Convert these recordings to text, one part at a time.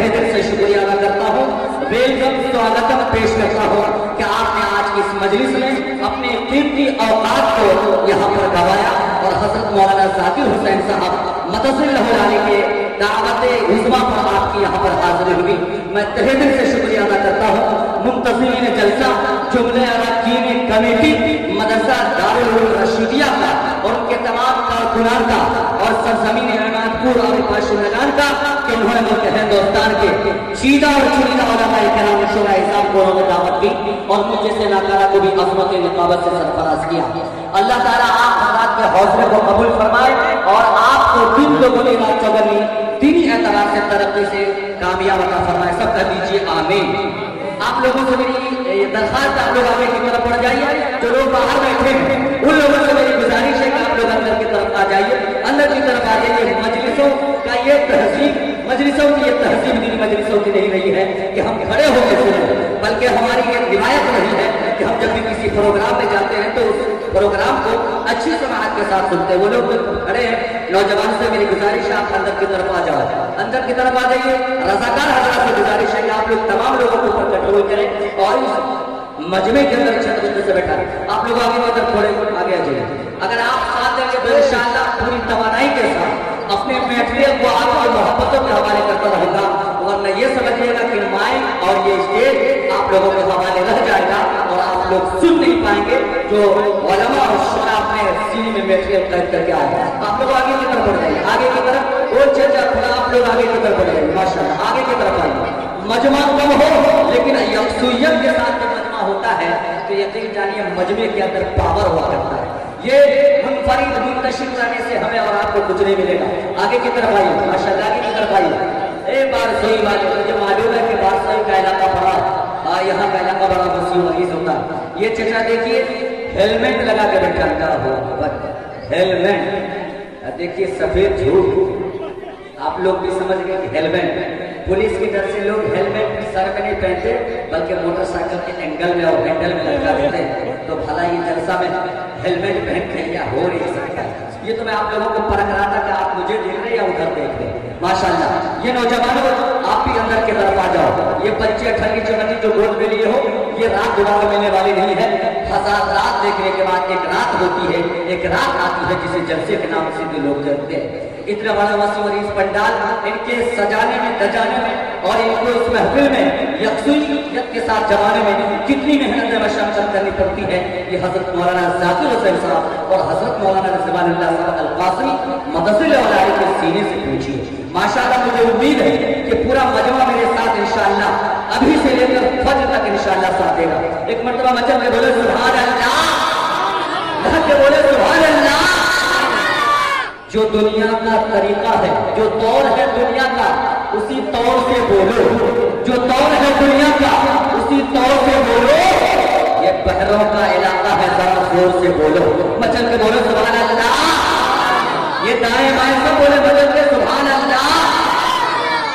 तहे दिल से शुक्रिया अदा करता हूँ, वेलकम स्वागतम पेश करता हूँ कि आपने आज की इस मजलिस में अपने कीमती औकात को यहाँ पर गवाया और हजरत मौलाना जाकिर हुसैन साहब मदसिल्लाहु अलैहि के दावत उज़्मा पर आपकी यहाँ पर हाजिरी हुई। मैं तहे दिल से शुक्रिया अदा करता हूँ मुंतज़िमीन जलसा, जुमले अरकान कमेटी मदरसा दारुल उलूम रशीदिया का और उनके तमाम कारकुनान का और सरजमीन अहमदपुर और पाशुनगान का कि उन्होंने मुल्क हिंदुस्तान के सीधा और चुनिंदा उलमाए किराम शुरा इस्लाम को उन्होंने दावत दी और मुझे से नाकारा को भी अज़मत निकाबत से सरफराज किया। अल्लाह ताला आप हज़रात के हौसले को कबूल फरमाए और आपको दिन दोगुनी रात चौगुनी दीनी एतबार से तरक्की से कामयाब अता फरमाए। सब कह दीजिए आमीन। आप लोगों से मेरी दरखास्त, आप लोग आगे की तरफ बढ़ जाइए। जो लोग बाहर बैठे हैं उन लोगों से मेरी गुजारिश है कि आप लोग अंदर की तरफ आ जाइए, अंदर की तरफ आ जाइए। मजलिसों का ये तहजीब, मजलिसों की ये तहजीब दीनी मजलिसों की नहीं रही है कि हम खड़े होकर सुने, बल्कि हमारी ये रिवायत रही है कि हम जब भी किसी प्रोग्राम में जाते हैं तो उस प्रोग्राम को अच्छी समाअत के साथ सुनते हैं। वो लोग खड़े हैं, नौजवान से मेरी गुजारिश है आप अंदर की तरफ आ जाओ, अंदर की तरफ आ जाइए। रज़ाकार हज़रात से गुजारिश है कि आप लोग तमाम लोगों को ऊपर कंट्रोल करें और इस मजमे के अंदर छत से बैठा आप लोग आगे उधर थोड़े आगे आ जाइए। अगर आप साथ देंगे तो इंशाअल्लाह पूरी तवानाई के साथ अपने मैटेरियल को आपकी मोहब्बतों के हवाले करता रहूंगा, वरना ये समझिएगा कि माइक और ये स्टेज आप लोगों के हवाले रह जाएगा और आप लोग सुन नहीं पाएंगे जो उलमा और शुरा अपने सीने में मैटेरियल खरीद करके आए। आप लोग आगे की तरफ बढ़ जाइए, आगे की तरफ और चर्चा थोड़ा आप लोग आगे की तरफ बढ़ जाइए। माशाअल्लाह आगे की तरफ आइए। मजमा कम हो लेकिन यकसुयत के साथ जब मजमा होता है तो यकीन जानिए मजमे के अंदर पावर हुआ करता है। ये मुनफरिद मुंतशिर रहने से हमें और आपको कुछ नहीं मिलेगा। आगे की तरफ आइए, माशाअल्लाह आगे की तरफ आइए। बारसोई वाले मुझे मालूम है कि बारसोई का इलाका बड़ा, यहाँ का इलाका बड़ा वसीउ मरीज होता है। ये चचा देखिए हेलमेट लगा के बैठा हो, हेलमेट देखिए सफेद झूठ। आप लोग भी समझ गए कि हेलमेट, पुलिस की डर से लोग हेलमेट सर में नहीं पहनते बल्कि मोटरसाइकिल के एंगल में और हैंडल में लगा देते हैं। तो भला ये जलसा में हेलमेट पहन के या हो नहीं सकता। ये तो मैं आप लोगों को परख रहा था कि आप मुझे देख रहे या उधर देख रहे। माशाअल्लाह ये नौजवानों आप भी अंदर की तरफ आ जाओ। ये बच्चे ठगी चमनी जो गोद में लिए हो ये रात दोबारा मिलने वाली नहीं है। हजार रात देखने के बाद एक रात होती है, एक रात आती है जिसे जलसे के नाम से भी लोग जानते हैं। इतना बड़ा वसीउ और इस पंडाल इनके सजाने में, सजाने में और इनको इस महफिल में यकसुयत के साथ जमाने में कितनी मेहनत मशक्कत करनी पड़ती है, ये हजरत मौलाना जाकिर हुसैन साहब और हजरत मौलाना रिज़वानुल्लाह साहब अल-क़ासिमी मदसिल्लाहु अलैहि के सीने से पूछिए। माशाअल्लाह मुझे उम्मीद है कि पूरा मजमा मेरे साथ इंशाअल्लाह अभी से लेकर फज्र तक इंशाअल्लाह साथ देगा। एक मरतबा मचल के बोले सुभान अल्लाह, के बोले सुभान अल्लाह। जो दुनिया का तरीका है, जो तौर है दुनिया का, उसी तौर से बोलो। जो तौर है दुनिया का उसी तौर से बोलो। ये बहरों का इलाका है, जरा जोर से बोलो। मचल के बोलो सुभान अल्लाह। ये दाएं बाएं सब बोले मचल के सुभान अल्लाह।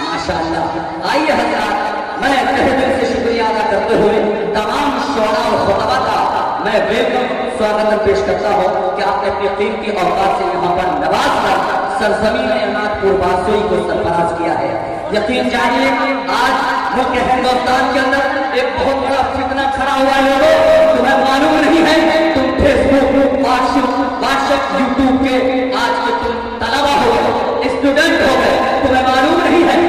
माशाअल्लाह। आइए हज़रात, मैं तहे दिल से शुक्रिया अदा करते हुए तमाम शोरा और खुतबा का मैं वेलकम स्वागत पेश करता हूँ कि आपने अपने कीमती औकात से यहाँ पर नवाज कर सरजमीन अहमदपुर बारसोई को सरफराज किया है। यकीन जानिए आज मुल्क हिंदुस्तान के अंदर एक बहुत बड़ा फितना खड़ा हुआ है। लोगों तुम्हें मालूम नहीं है, तुम फेसबुक, व्हाट्सएप, यूट्यूब के आज के तुम तलबा हो गए, स्टूडेंट हो गए, तुम्हें मालूम नहीं है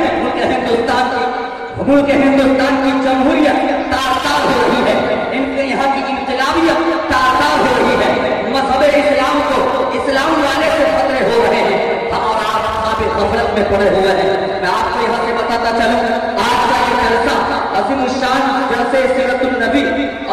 मुल्क हिंदुस्तान की जमहूरियत तार-तार हो रही है। इनके यहाँ की इनकलाबियत तार-तार हो रही है। मज़हब इस्लाम को इस्लाम वाले से खतरे हो रहे हैं। हम और आप काफी गफलत में पड़े हुए हैं। मैं आपको यहाँ से बताता चलूं, आज का ये जलसा अज़ीमुश्शान जलसे सीरतुन नबी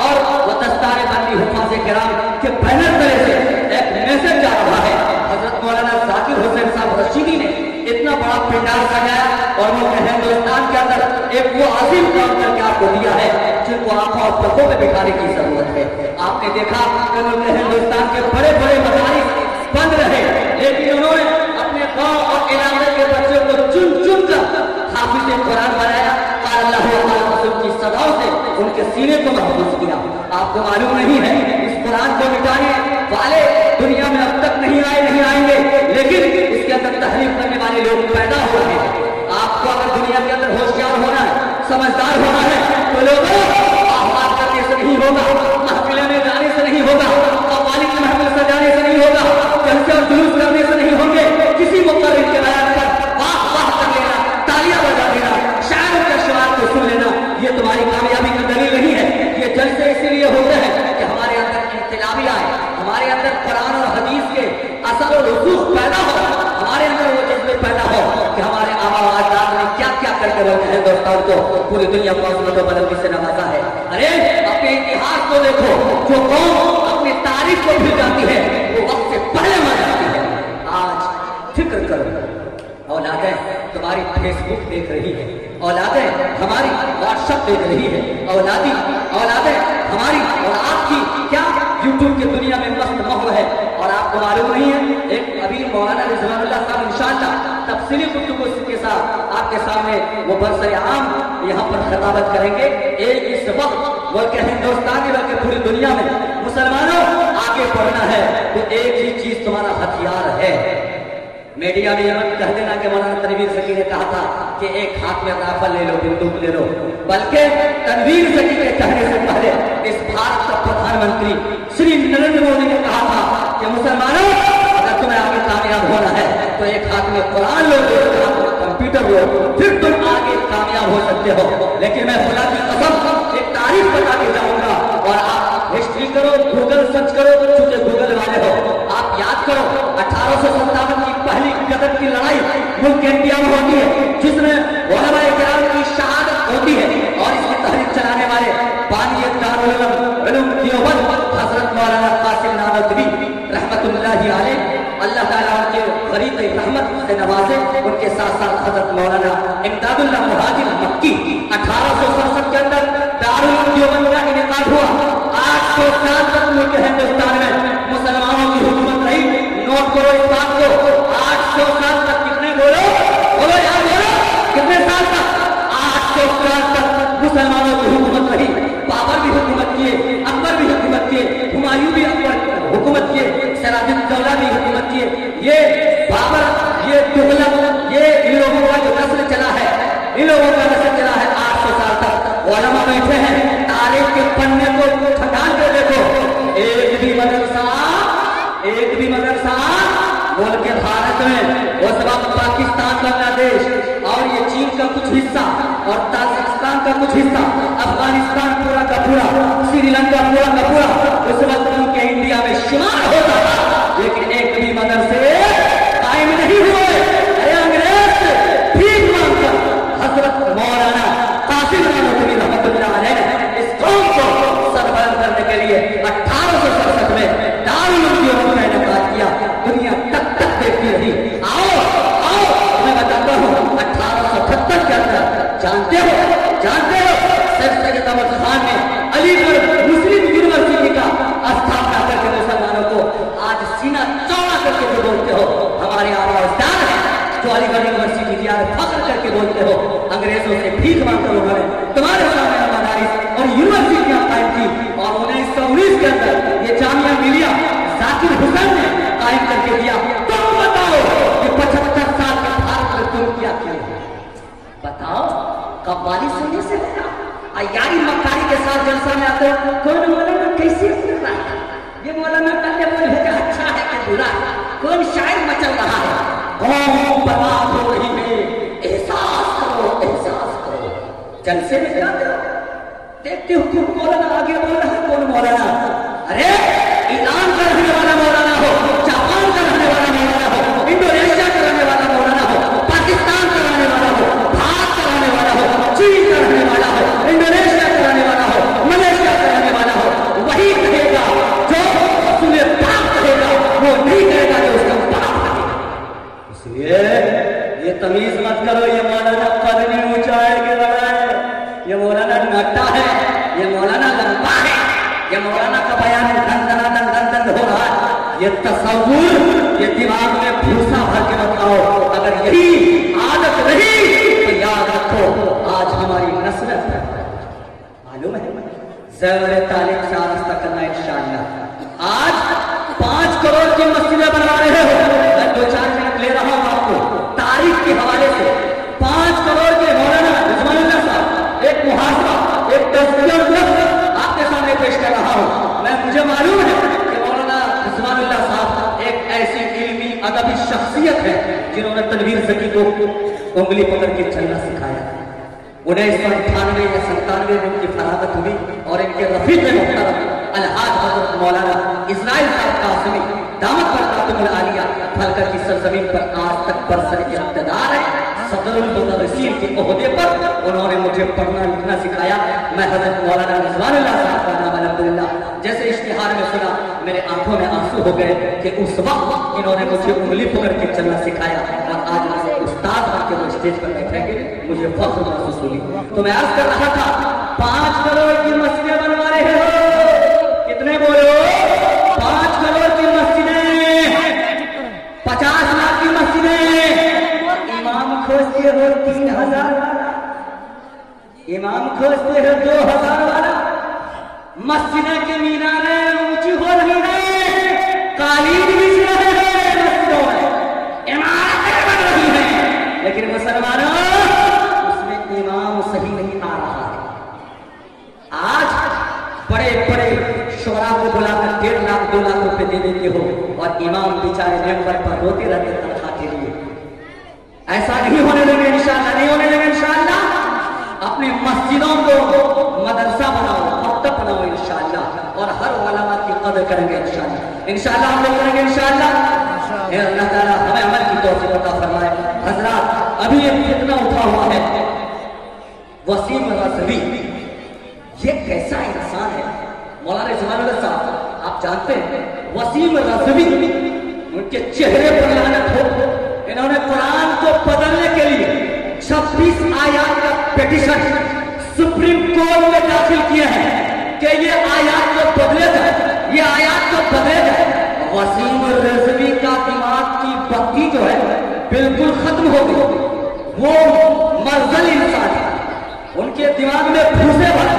और दस्तारे बंदी हुफ़ाज़ किराम के बैनर तले से एक मैसेज जा रहा है। हज़रत मौलाना जाकिर हुसैन साहब रशीदी ने इतना बड़ा पंडाल सजाया और वो हिंदुस्तान के अंदर एक वो अजीम काम करके आपको दिया है जिनको आंखों और पलकों में बिठाने की जरूरत है। आपने देखा कि उन्होंने हिंदुस्तान के बड़े बड़े मदारिस बंद रहे, लेकिन उन्होंने अपने गांव और इलाके के बच्चों को चुन चुन कर हाफिज़ कुरान बनाया और अल्लाह की सदाओं से उनके सीने को महफूज किया। आपको मालूम नहीं है इस कुरान को मिटाने वाले दुनिया में अब तक नहीं आए, नहीं आएंगे, लेकिन इसके अंदर तहरीफ करने वाले लोग पैदा हो रहे हैं। आप आपको अगर दुनिया के अंदर होशियार होना है, समझदार होना है, तो लोगों आह्वान करने से नहीं होगा, महफिल में जाने से नहीं होगा, कव्वाली की महफिल सजाने से नहीं होगा, जलसे और जुलूस करने से नहीं होंगे। किसी मुकर्रिर के बयान पर वाह वाह कर लेना, तालियां बजा देना, शायरों के अशआर को सुन लेना, ये तुम्हारी कामयाबी की दलील नहीं है। ये जलसे इसीलिए होते हैं कि हमारे अंदर इनकलाबी आए, हमारे अंदर कुरान और हदीस के असर और रसूख पैदा हो, हमारे अंदर वो जज्बे पैदा हो कि हमारे आबा व अजदाद ने क्या क्या करके रखे हिंदुस्तान को पूरी दुनिया को अजमत और बुलंदी से नवाजा है। अरे अपने इतिहास को देखो, जो कौम अपनी तारीख को भूल जाती है वो वक्त से पहले मर जाती है। आज फिक्र करो, औलादें तुम्हारी फेसबुक देख रही है, औलादें हमारी व्हाट्सएप देख रही है, औलादें हमारी और आपकी क्या यूट्यूब की दुनिया में मस्त मौज है। और आपको मालूम नहीं है, एक अभी मौलाना रिजवानुल्लाह साहब इंशाअल्लाह तफसीली कुतुब के साथ आपके सामने वो बरसर आम यहाँ पर खिताबत करेंगे। एक इस वक्त वो के हिंदुस्तानी बल्कि पूरी दुनिया में मुसलमानों आगे बढ़ना है तो एक ही चीज तुम्हारा हथियार है। मीडिया में यह कह देना कि मौलाना तनवीर सकी ने कहा था कि एक हाथ में राफल ले लो, बंदूक ले लो, बल्कि तनवीर सकी के कहने से पहले इस भारत का प्रधानमंत्री श्री नरेंद्र मोदी ने कहा था कि मुसलमानों अगर तुम्हें आगे कामयाब होना है तो एक हाथ में कुरान लो, दूसरे हाथ में कंप्यूटर लो, फिर तुम आगे कामयाब हो सकते हो। लेकिन मैं खुदा की कसम एक तारीफ बता के जाऊंगा और आप हिस्ट्री करो, गूगल सर्च करो, चूंकि गूगल वाले हो, आप याद करो 1857 की पहली गदर की लड़ाई मुल्क इंडिया में होती है, जिसमें उलमाए किराम की शहादत होती है और इसकी तहरीक चलाने वाले बानी दारुल उलूम देवबंद हजरत मौलाना कासिम नानवी रहमतुल्लाहि अलैह, अल्लाह ताला उनके गरीब रहमत से नवाजे, उनके साथ साथ हजरत मौलाना इमदादुल्लाह मुहाजिर मक्की 1867 के अंदर दारुल उलूम देवबंद का इनेकाद हुआ। 800 साल तक मुल्क हिंदुस्तान में मुसलमानों की हुकूमत रही। नोट करो इस बात को, 800 साल तक, कितने बोलो यार बोलो, कितने साल तक? 800 साल तक मुसलमानों की हुकूमत रही। बाबर भी हुकूमत किए, अकबर भी हुकूमत किए, हुमायूं भी हुकूमत किए, सिराजुद्दौला भी हुकूमत किए। ये बाबर, ये तुगलक, ये इन लोगों का जो नस्ल चला है, इन लोगों का नस्ल चला है 800 साल तक। उलमा बैठे हैं, तारीख के पन्ने को खटाल के देखो, एक भी मदरसा मुल्क भारत में उस वक्त पाकिस्तान, बांग्लादेश और ये चीन का कुछ हिस्सा और ताजिकिस्तान का कुछ हिस्सा, अफगानिस्तान पूरा का पूरा, श्रीलंका पूरा का पूरा उस वक्त उनके इंडिया में शुमार होता था। लेकिन एक भी मदरसे कायम नहीं हुए। अरे अंग्रेज भीख मांगकर हजरत मौलाना कासिम नानवी रहमतुल्लाह अलैह इस कौम को सरबलंद करने के लिए 1867 में दारुल उलूम देवबंद का इनेकाद किया। दुनिया तक देखती रही। आओ मैं बताता हूँ 1878 के अंदर जानते हो सर सैयद अहमद खान ने अलीगढ़ मुस्लिम यूनिवर्सिटी का स्थापना करके मुसलमानों को आज सीना चौड़ा करके जो बोलते हो हमारे आबा अजदाद है, जो अलीगढ़ यूनिवर्सिटी की आज फख्र करके बोलते हो, अंग्रेजों से भीख मांगकर उन्होंने तुम्हारे सामने मदारिस और यूनिवर्सिटियां कायम की। और 1919 के अंदर ये जामिया मिलिया जाकिर हुसैन ने कायम करके दिया। तुम बताओ कि 75 साल के भारत में तुम क्या किए? बताओ, कव्वाली सुनने से होगा? यारी मक्कारी के साथ जलसा में आते हो, कौन मौलाना कैसे सुन रहा है, ये मौलाना कहते बोल है अच्छा है कि बुरा है, कौन शायर मचल रहा है, कौन बर्बाद हो रही है, एहसास करो। जलसे में क्या देखते हो कौन मौलाना आगे बोल रहा है, कौन मौलाना? अरे ईरान का रहने वाला मौलाना हो, जापान का रहने वाला मौलाना हो, इंडोनेशिया का रहने वाला मौलाना हो, पाकिस्तान का रहने वाला हो, भारत का रहने वाला हो, चीन का रहने वाला हो, इंडोनेशिया का रहने वाला हो, मलेशिया का रहने वाला हो, वही कहेगा जो रसूल पाक कहेगा, वो नहीं कहेगा जो उसका पाप कहेगा। इसलिए ये तमीज मत करो, ये मौलाना कद नहीं ऊंचा है कि बड़ा है, ये मौलाना नट्टा है, ये मौलाना लंबा है, ये मौलाना का बयान धन हो रहा है। ये तसव्वुर, ये दिमाग में भूसा भर के बताओ, अगर यही आदत रही तो याद रखो आज हमारी नस्ल मालूम है ज़रूर तालीम से आस्था करना इंशाअल्लाह। आज 5 करोड़ की मस्जिदें बनवा रहे हो, मैं 2-4 मिनट ले रहा हूं आपको तारीख के हवाले से। 5 करोड़ जिंदगी को उंगली पकड़ के चलना सिखाया। 1998 या 97 में उनकी फरागत हुई और इनके रफीक मुहतरम अलहाज हज़रत मौलाना इस्राइल साहब कासिमी दामत बरकातुहुल आलिया फलका की सरजमीन पर आज तक बरसर इक़्तिदार है। सदरुल मुदर्रिसीन के ओहदे पर उन्होंने मुझे पढ़ना लिखना सिखाया। मैं हज़रत मौलाना रिज़वानुल्लाह साहब का नाम अल्हम्दुलिल्लाह जैसे इश्तिहार में सुना मेरे आंखों में आंसू हो गए कि उस वक्त इन्होंने मुझे उंगली पकड़ के चलना सिखाया और आज मुझे उस्ताद बनके वो स्टेज पर बैठेंगे, मुझे फख्र महसूस हुई। तो मैं अर्ज कर रहा था 5 करोड़ की मस्जिदें बनवा रहे हो, कितने बोलो? 5 करोड़ की मस्जिदें, 50 लाख की मस्जिदें, इमाम खोजते हो 3000 वाला, इमाम खोजते हो 2000 वाला, मस्जिदें की मीनारें ऊंची हो रही है, कालीन बिछ रहे हैं मस्जिदों में, इमारतें बन रही हैं, लेकिन मुसलमानों उसमें इमाम सही नहीं आ रहा है। आज बड़े बड़े शोरा को बुलाकर 1.5 लाख 2 लाख रुपए दे देते हो और इमाम बेचारे मेंबर पर रोते रहते तनख्वाह के लिए। ऐसा नहीं होने देंगे इंशाअल्लाह, नहीं होने देंगे इंशाअल्लाह। अपने मस्जिदों को मदरसा बनाओ, मकतब बनाओ इंशाअल्लाह और हर उलमा की कदर करेंगे इंशाअल्लाह। इंशाअल्लाह हम लोग करेंगे इंशाअल्लाह। अल्लाह ताला हमें अमल की तौफीक अता फरमाए। हजरात अभी एक फितना उठा हुआ है वसीम रज़वी, ये कैसा इंसान है? मौलाना रिज़वानुल्लाह साहब आप जानते हैं वसीम रज़वी, उनके चेहरे पर लानत हो, इन्होंने कुरान को बदलने के लिए 26 आयत का पिटीशन सुप्रीम कोर्ट में दाखिल किया है कि ये आयत को बदले जाए, ये आयत को बदले जाए। वसीम रज़वी का दिमाग की बत्ती जो है बिल्कुल खत्म हो गई, वो मर्जल इंसान है, उनके दिमाग में भूसे भरा।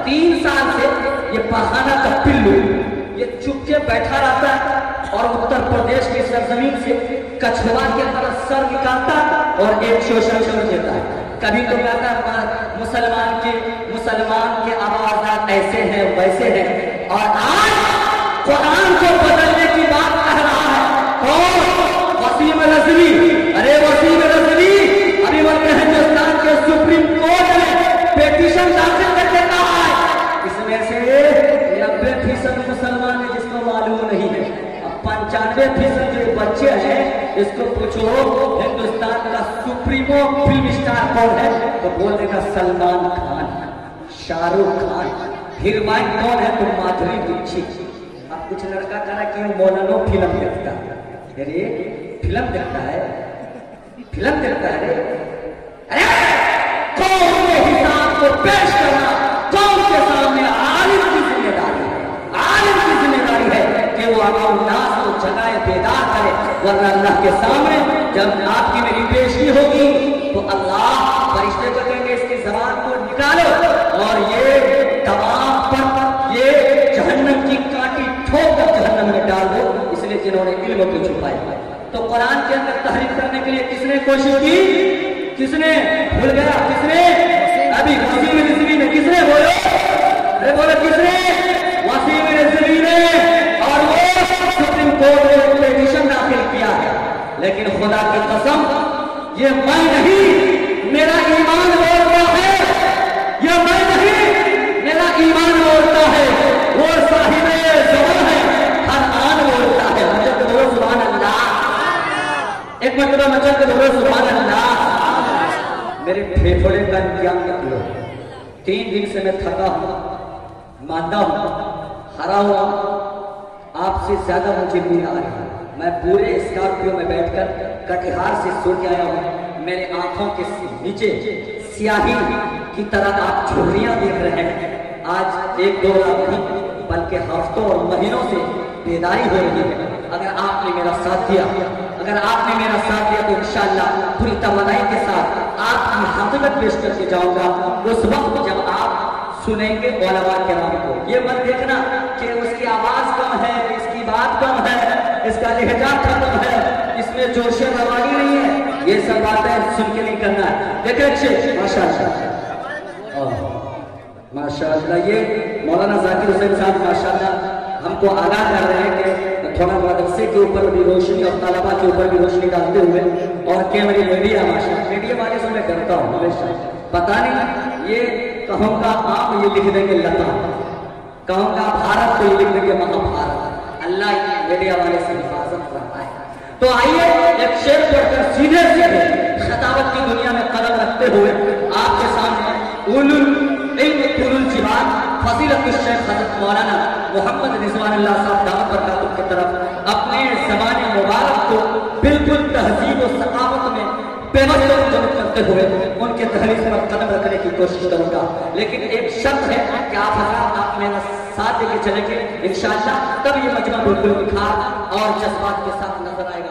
3 साल से ये पहाना का पिल्लू ये चुपके बैठा रहता है और उत्तर प्रदेश की सरजमीन से कछुआ के तरह सर निकालता और एक शोषण छोड़ देता है। कभी तो कहता है मुसलमान के आवाज़ ऐसे हैं वैसे हैं, और आज कुरान को बदलने की बात कह रहा है कौन? वसीम रज़वी। अरे वसीम रज़वी अभी बोलते हैं हिंदुस्तान के सुप्रीम कोर्ट में पिटीशन दाखिल करके कहा है, इसमें से 90% मुसलमान है जिसको मालूम नहीं है, 95% जो बच्चे हैं इसको पूछो हिंदुस्तान का सुप्रीमो फिल्म स्टार कौन है तो बोल देगा सलमान खान, शाहरुख खान। हीरोइन कौन है तो माधुरी दीक्षित। अब कुछ लड़का कह रहा कि मौलाना फिल्म देखता है, अरे फिल्म देखता है, फिल्म देखता है, अरे कौन के हिसाब को पेश करना कौन के सामने आलिम की जिम्मेदारी है, आलिम की जिम्मेदारी है कि वो आवाम नास को जगाए बेदार करे, वरना अल्लाह के सामने जब आपकी मेरी पेशगी होगी तो अल्लाह फरिश्ते को कहेंगे इसकी जबान को निकालो और ये तमाम पर ये जहन्नम की कांटी ठोक कर जहन्नम में डाल दो। इसलिए जिन्होंने इल्म को छुपाया, तो कुरान के अंदर तहरीफ करने के लिए किसने कोशिश की? किसने? भूल गया किसने? अभी वसीम रिज़वी ने। किसने? बोलो, अरे बोलो किसने? वसीम रिज़वी ने। और वो सुप्रीम कोर्ट में पिटीशन दाखिल किया है, लेकिन खुदा की कसम ये मैं नहीं, मेरा ईमान बोलता है, ये मैं नहीं, मेरा ईमान बोलता है, वो साहिबे ज़बान है, हर आन बोलता है। मुझे तो बोलो सुभान अल्लाह, एक मरतबा मुझे तो बोलो सुभान अल्लाह। मेरे फेफड़े का क्या निकलो, 3 दिन से मैं थका हूं, मांदा हूं, हरा हुआ, आपसे ज्यादा मुझे नींद आ रही है। मैं पूरे स्कॉर्पियो में बैठकर कटिहार से सो के आया हूं, मेरे आंखों के नीचे स्याही की तरह आप झुर्रियां देख रहे हैं। आज 1-2 लाख नहीं बल्कि हफ्तों और महीनों से बेदारी हो रही है। अगर आपने मेरा साथ दिया, अगर आपने मेरा साथ दिया तो इंशाअल्लाह पूरी तवन्नाई के साथ आपकी हकीकत पेश करके जाऊंगा उस वक्त जब आप सुनेंगे उलमा किराम को। ये मत देखना कि उसकी आवाज कम है, इसकी बात कम है, इसका लहजा खत्म है, इसमें जोश रवानी नहीं है, ये सब बातें सुन के नहीं करना है। देखिए माशाअल्लाह माशाअल्लाह, ये मौलाना जाकिर हुसैन साहब माशाअल्लाह हमको आगाह कर रहे हैं कि थोड़ा मदरसे के ऊपर भी रोशनी और तलबा के ऊपर भी रोशनी डालते हुए, और कैमरे मीडिया वाले से मैं करता हूँ हमेशा, पता नहीं ये कहूँगा आम ये लिख देंगे लता, कहूँगा भारत तो ये लिख देंगे महाभारत। अल्लाह ये मीडिया वाले से हिफाजत करता है। तो आइए एक शेर पढ़कर सीधे सीधे खताबत की दुनिया में कदम रखते हुए आपके सामने उलुल इल्म तुलुल जिबान फजीलत शेख हज़रत मौलाना मोहम्मद रिजवानुल्लाह साहब दामत बरकातुहू की तरफ अपने ज़माने मुबारक को बिल्कुल तहजीब और सकावत में बेमतलब करते हुए उनके दहलीज पर कदम रखने की कोशिश करूंगा। लेकिन एक शर्त है कि आप मेरा साथ देके चलेंगे इंशाअल्लाह, तब ये मजमा बिल्कुल निखार और जज्बात के साथ नजर आएगा।